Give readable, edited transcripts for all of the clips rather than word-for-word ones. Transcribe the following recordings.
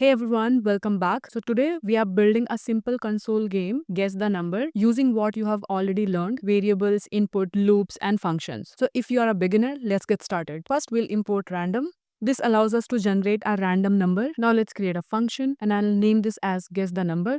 Hey everyone, welcome back. So today we are building a simple console game, Guess the Number, using what you have already learned, variables, input, loops, and functions. So if you are a beginner, let's get started. First, we'll import random. This allows us to generate a random number. Now let's create a function and I'll name this as Guess the Number.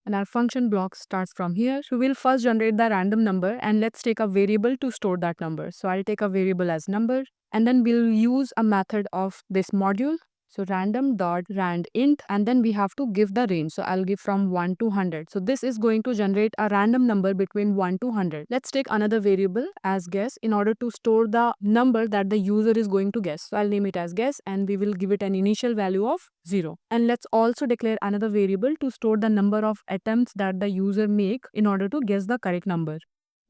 And our function block starts from here. So we'll first generate the random number and let's take a variable to store that number. So I'll take a variable as number and then we'll use a method of this module. So random.randint and then we have to give the range. So I'll give from 1 to 100. So this is going to generate a random number between 1 to 100. Let's take another variable as guess in order to store the number that the user is going to guess. So I'll name it as guess and we will give it an initial value of 0. And let's also declare another variable to store the number of attempts that the user make in order to guess the correct number.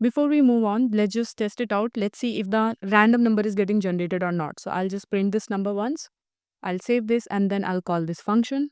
Before we move on, let's just test it out. Let's see if the random number is getting generated or not. So I'll just print this number once. I'll save this and then I'll call this function.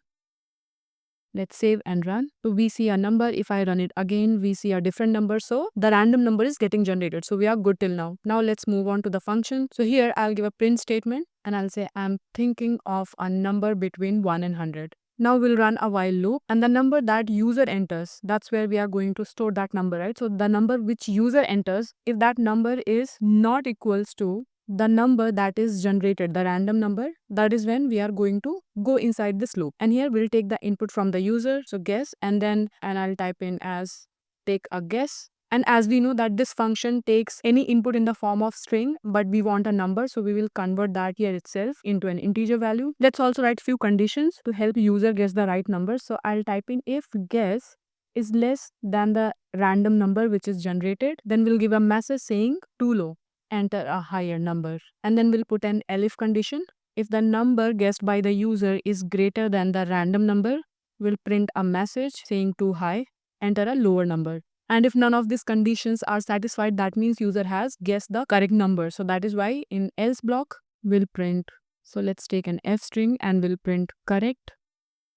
Let's save and run. So we see a number. If I run it again, we see a different number. So the random number is getting generated. So we are good till now. Now let's move on to the function. So here I'll give a print statement and I'll say I'm thinking of a number between 1 and 100. Now we'll run a while loop and the number that user enters, that's where we are going to store that number, right? So the number which user enters, if that number is not equals to the number that is generated, the random number, that is when we are going to go inside this loop. And here we'll take the input from the user, so guess, and I'll type in as take a guess. And as we know that this function takes any input in the form of string, but we want a number, so we will convert that here itself into an integer value. Let's also write few conditions to help user guess the right number. So I'll type in if guess is less than the random number which is generated, then we'll give a message saying too low, enter a higher number. And then we'll put an elif condition. If the number guessed by the user is greater than the random number, we'll print a message saying too high, enter a lower number. And if none of these conditions are satisfied, that means user has guessed the correct number. So that is why in else block, we'll print. So let's take an f string and we'll print correct.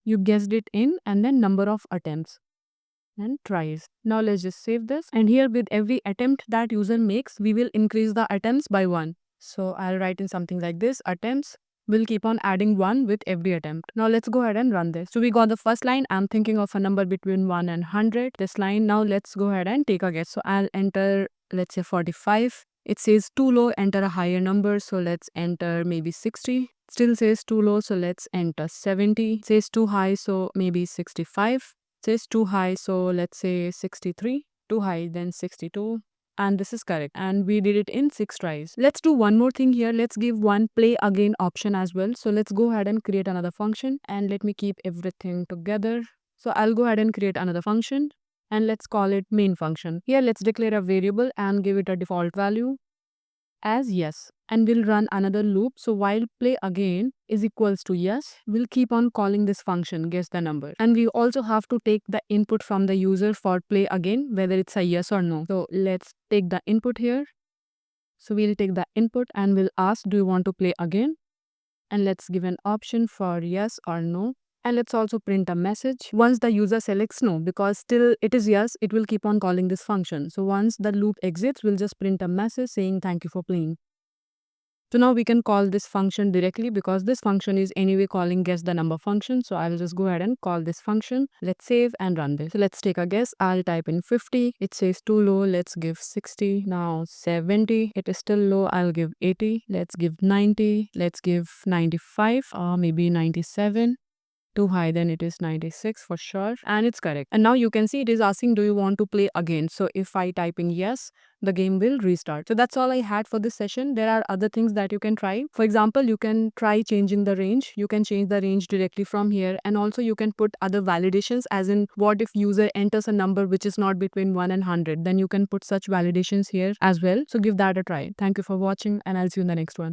You guessed it in and then number of attempts and tries. Now let's just save this. And here with every attempt that user makes, we will increase the attempts by 1. So I'll write in something like this, attempts. We'll keep on adding 1 with every attempt. Now let's go ahead and run this. So we got the first line. I'm thinking of a number between 1 and 100. This line. Now let's go ahead and take a guess. So I'll enter, let's say 45. It says too low, enter a higher number. So let's enter maybe 60. Still says too low, so let's enter 70. It says too high, so maybe 65. Says too high, so let's say 63. Too high, then 62. And this is correct. And we did it in 6 tries. Let's do one more thing here. Let's give one play again option as well. So let's go ahead and create another function. And let me keep everything together. So I'll go ahead and create another function. And let's call it main function. Here, let's declare a variable and give it a default value as yes, and we'll run another loop. So while play again is equals to yes, we'll keep on calling this function guess the number, and we also have to take the input from the user for play again, whether it's a yes or no. So let's take the input here. So we'll take the input and we'll ask, do you want to play again? And let's give an option for yes or no. And let's also print a message once the user selects no, because still it is yes, it will keep on calling this function. So once the loop exits, we'll just print a message saying thank you for playing. So now we can call this function directly because this function is anyway calling guess the number function. So I'll just go ahead and call this function. Let's save and run this. So let's take a guess. I'll type in 50. It says too low. Let's give 60. Now 70. It is still low. I'll give 80. Let's give 90. Let's give 95 or maybe 97. Too high, then it is 96 for sure, and it's correct. And now you can see it is asking, do you want to play again? So if I type in yes, the game will restart. So that's all I had for this session. There are other things that you can try. For example, you can try changing the range. You can change the range directly from here, and also you can put other validations, as in what if user enters a number which is not between 1 and 100, then you can put such validations here as well. So give that a try. Thank you for watching, and I'll see you in the next one.